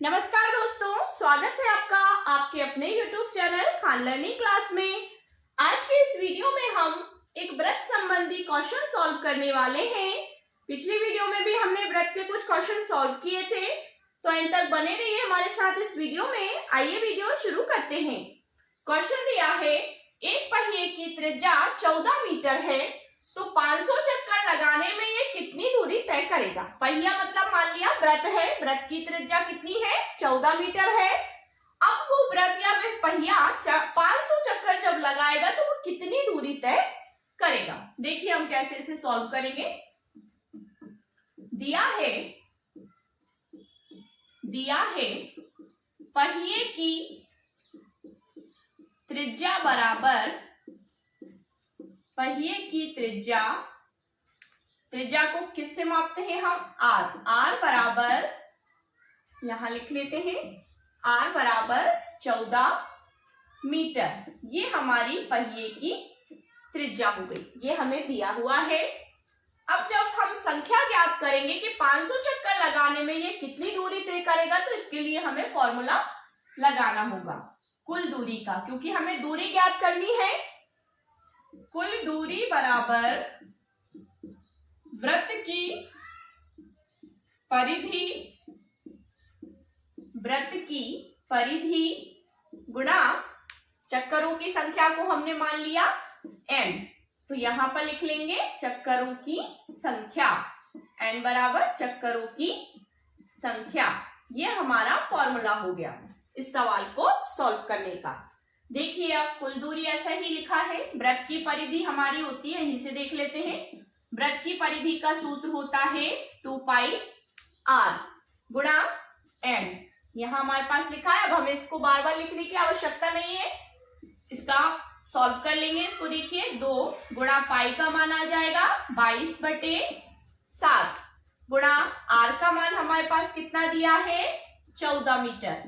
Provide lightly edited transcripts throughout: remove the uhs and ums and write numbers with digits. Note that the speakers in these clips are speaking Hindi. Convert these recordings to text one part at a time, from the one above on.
नमस्कार दोस्तों, स्वागत है आपका आपके अपने YouTube channel Khan learning class में। आज के इस वीडियो में हम एक व्रत संबंधी क्वेश्चन सॉल्व करने वाले हैं। पिछली वीडियो में भी हमने व्रत के कुछ क्वेश्चन सॉल्व किए थे, तो एंड तक बने रहिए हमारे साथ इस वीडियो में। आइए वीडियो शुरू करते हैं। क्वेश्चन दिया है, एक पहिए की त्रिज्या 14 मीटर है, तो 500 चक्कर लगाने में ये कितनी दूरी तय करेगा। पहिया मतलब मान लिया व्रत है, व्रत की त्रिज्या कितनी है, 14 मीटर है। अब वो व्रत या पहिया 500 चक्कर जब लगाएगा तो वो कितनी दूरी तय करेगा। देखिए हम कैसे इसे सॉल्व करेंगे। दिया है पहिए की त्रिज्या बराबर, पहिए की त्रिज्या को किससे मापते हैं हम, आर बराबर, यहां लिख लेते हैं आर बराबर 14 मीटर। ये हमारी पहिए की त्रिज्या हो गई, ये हमें दिया हुआ है। अब जब हम संख्या ज्ञात करेंगे कि 500 चक्कर लगाने में ये कितनी दूरी तय करेगा, तो इसके लिए हमें फॉर्मूला लगाना होगा कुल दूरी का, क्योंकि हमें दूरी ज्ञात करनी है। कुल दूरी बराबर व्रत की परिधि गुणा चक्करों की संख्या को हमने मान लिया n, तो यहां पर लिख लेंगे चक्करों की संख्या, n बराबर चक्करों की संख्या। ये हमारा फॉर्मूला हो गया इस सवाल को सॉल्व करने का। देखिए अब कुल दूरी ऐसा ही लिखा है। व्रत की परिधि हमारी होती है, यहीं से देख लेते हैं। व्रत की परिधि का सूत्र होता है 2 पाई r गुणा n। यहां हमारे पास लिखा है, अब हमें इसको बार बार लिखने की आवश्यकता नहीं है, इसका सॉल्व कर लेंगे इसको। देखिए 2 गुणा पाई का मान आ जाएगा 22/7 गुणा r का मान हमारे पास कितना दिया है 14 मीटर,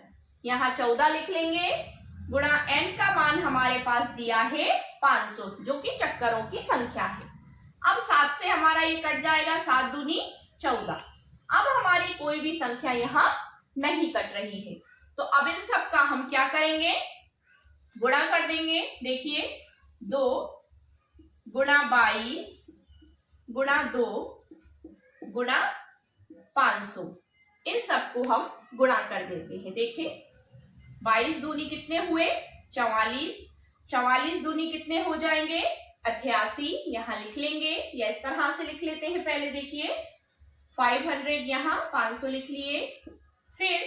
यहाँ 14 लिख लेंगे, गुणा n का मान हमारे पास दिया है 500, जो कि चक्करों की संख्या है। अब 7 से हमारा ये कट जाएगा, 7 दूनी 14। अब हमारी कोई भी संख्या यहाँ नहीं कट रही है, तो अब इन सब का हम क्या करेंगे, गुणा कर देंगे। देखिए 2 गुणा 22 गुणा 2 गुणा 500, इन सबको हम गुणा कर देते हैं। देखिए 22 दूनी कितने हुए 44, 44 दूनी कितने हो जाएंगे 88, यहाँ लिख लेंगे या इस तरह से लिख लेते हैं। पहले देखिए 500, यहाँ 500 लिख लिए। फिर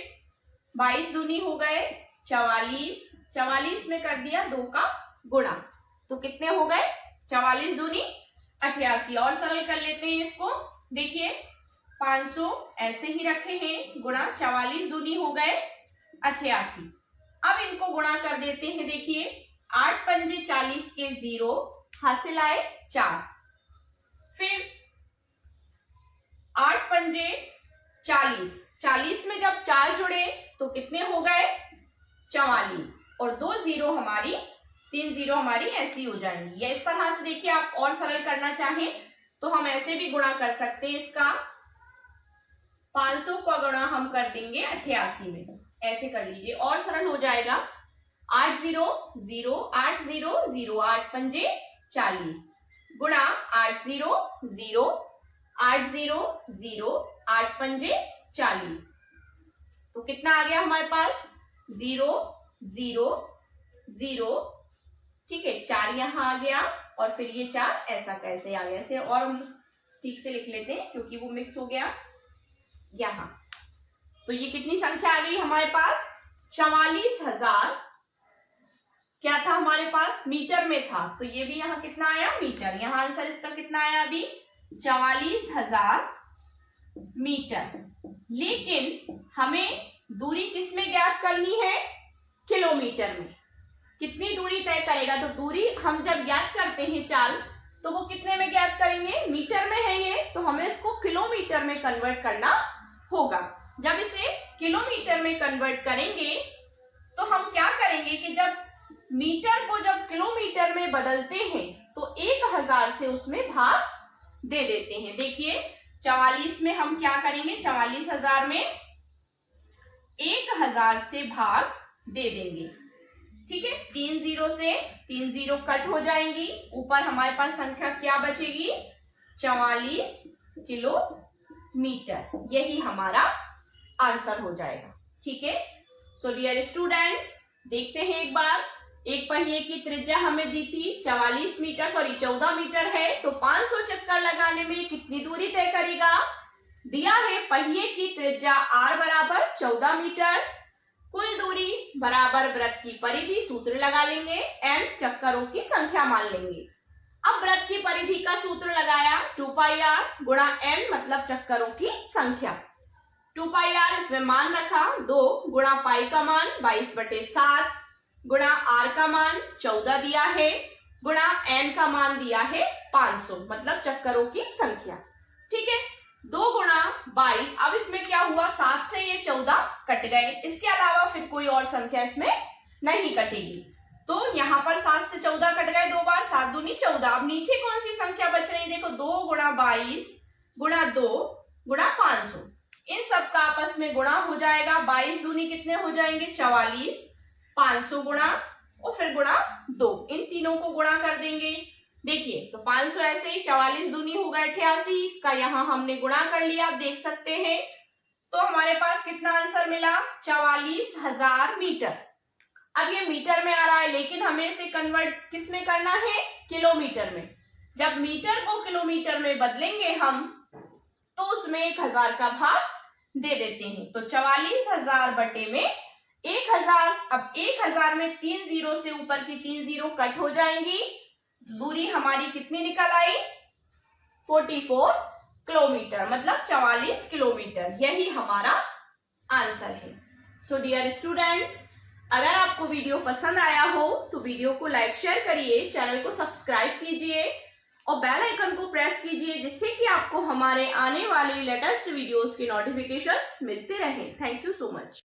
22 दूनी हो गए 44, 44 में कर दिया 2 का गुणा, तो कितने हो गए 44 दूनी 88। और सरल कर लेते हैं इसको। देखिए 500 ऐसे ही रखे हैं, गुणा 44 दूनी हो गए 88। अब इनको गुणा कर देते हैं। देखिए 8 पंजे 40 के 0, हासिल आए 4। फिर 8 पंजे 40, 40 में जब 4 जुड़े तो कितने हो गए 44, और 2 0 हमारी, 3 0 हमारी ऐसी हो जाएंगी। या इस तरह से देखिए आप और सरल करना चाहें तो हम ऐसे भी गुणा कर सकते हैं। इसका 500 का गुणा हम कर देंगे 88 में, ऐसे कर लीजिए और सरल हो जाएगा। 8 0 0 8 0 0 8 पंजे 40 गुणा 8 0 0 8 0 0 8 पंजे 40, तो कितना आ गया हमारे पास 0 0 0, ठीक है 4 यहाँ आ गया, और फिर ये 4 ऐसा कैसे आ गया, ऐसे और हम ठीक से लिख लेते हैं क्योंकि वो मिक्स हो गया यहाँ। तो ये कितनी संख्या आ गई हमारे पास 44,000, क्या था हमारे पास मीटर में था, तो ये भी यहाँ कितना आया मीटर। यहाँ आंसर इसका कितना आया अभी 44,000 मीटर। लेकिन हमें दूरी किस में ज्ञात करनी है, किलोमीटर में। कितनी दूरी तय करेगा, तो दूरी हम जब ज्ञात करते हैं चाल, तो वो कितने में ज्ञात करेंगे, मीटर में है ये, तो हमें इसको किलोमीटर में कन्वर्ट करना होगा। जब इसे किलोमीटर में कन्वर्ट करेंगे तो हम क्या करेंगे कि जब मीटर को जब किलोमीटर में बदलते हैं तो 1000 से उसमें भाग दे देते हैं। देखिए 44 में हम क्या करेंगे, 44,000 में 1000 से भाग दे देंगे। ठीक है, 3 0 से 3 0 कट हो जाएंगी, ऊपर हमारे पास संख्या क्या बचेगी, 44 किलोमीटर। यही हमारा आंसर हो जाएगा। ठीक है, सो डियर स्टूडेंट्स, देखते हैं एक बार। एक पहिए की त्रिज्या हमें दी थी 14 मीटर है, तो 500 चक्कर लगाने में कितनी दूरी तय करेगा। दिया है पहिए की त्रिज्या r बराबर 14 मीटर, कुल दूरी बराबर वृत्त की परिधि, सूत्र लगा लेंगे, n चक्करों की संख्या मान लेंगे। अब वृत्त की परिधि का सूत्र लगाया, 2πr गुणा n मतलब चक्करों की संख्या। 2πr इसमें मान रखा, 2 गुणा पाई का मान 22/7 गुणा r का मान 14 दिया है, गुणा n का मान दिया है 500 मतलब चक्करों की संख्या। ठीक है, 2 गुणा 22, अब इसमें क्या हुआ, 7 से ये 14 कट गए, इसके अलावा फिर कोई और संख्या इसमें नहीं कटेगी, तो यहाँ पर 7 से 14 कट गए 2 बार, 7 दूनी 14। अब नीचे कौन सी संख्या बच रही, देखो 2 गुणा 22 गुणा 2 गुणा 500, इन सब का आपस में गुणा हो जाएगा, 22 दूनी कितने हो जाएंगे 44, 500 गुणा और फिर गुणा 2, इन तीनों को गुणा कर देंगे। देखिए तो 500 ऐसे ही, 44 दूनी हो गए 88, इसका यहाँ हमने गुणा कर लिया, आप देख सकते हैं। तो हमारे पास कितना आंसर मिला, 44,000 मीटर। अब ये मीटर में आ रहा है, लेकिन हमें इसे कन्वर्ट किस में करना है, किलोमीटर में। जब मीटर को किलोमीटर में बदलेंगे हम, तो उसमें 1000 का भाग दे देते हैं, तो 44,000 बटे में 1000। अब 1000 में 3 0 से ऊपर की 3 0 कट हो जाएंगी, दूरी हमारी कितनी निकल आई, 44 किलोमीटर मतलब 44 किलोमीटर। यही हमारा आंसर है। सो डियर स्टूडेंट्स, अगर आपको वीडियो पसंद आया हो तो वीडियो को लाइक शेयर करिए, चैनल को सब्सक्राइब कीजिए और बेल आइकन को प्रेस कीजिए, जिससे कि आपको हमारे आने वाले लेटेस्ट वीडियोस के नोटिफिकेशंस मिलते रहें। Thank you so much.